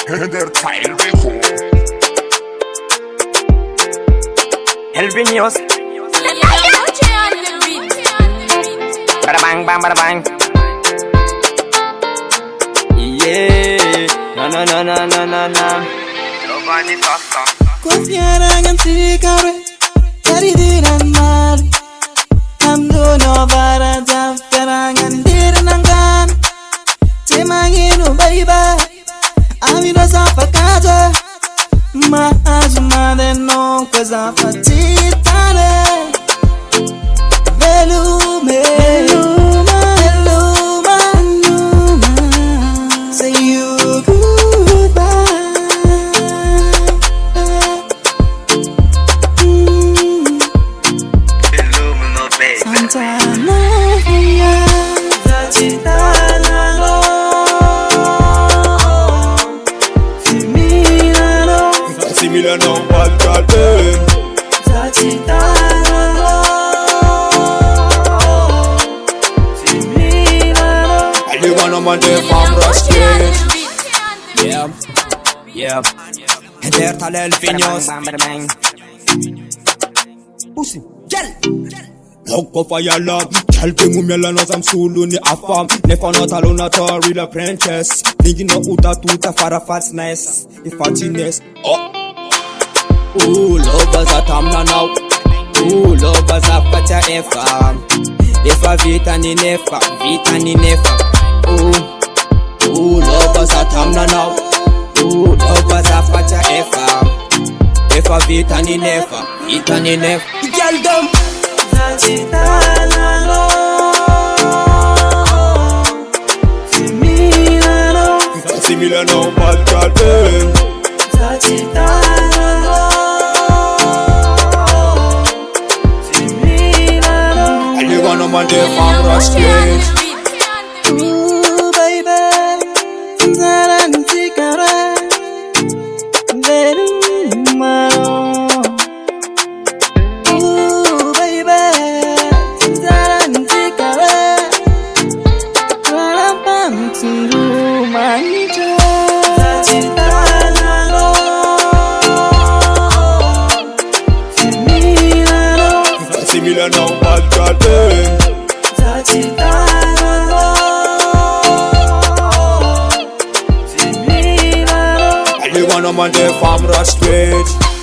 Henderta el viejo. El Viños. Bada bang, bang, bada bang. Yeah. No. Nobody talk. Confiarangan tikare, karidiran mari. Hamdo no bara jaftarangan dirangan. Temanginu baiba, amino zapakaja. Maazuma de no kazapatitare. Velume, say you goodbye. Santana, Zachitana, Similano, Valcade. Zachitana, I live on a Monday from Rusty. Yeah. Henderta el Viños. Bada bang. Pussy, gel. Loco fire love, chalke mumela no zamsulu ni afam. Nefa not alone at all, real apprentice. Thinking no uta tuta for a fatness. If fatness. Oh. Ooh, lovers are tamna now. Ooh, lovers are pata efa. Efa vita ni nefa. Ooh, lovers are tamna now. Ooh, lovers are pata efa. Efa vita ni nefa. Girl dumb. Zachitana, Similano, Valcade. Zachitana, I live on a Monday from Rusty. ooh baby, zarantikare, verumaro. Ooh baby, zarantikare, rarapantiru manito. Similano, Valcade. I live on a Monday from Rusty.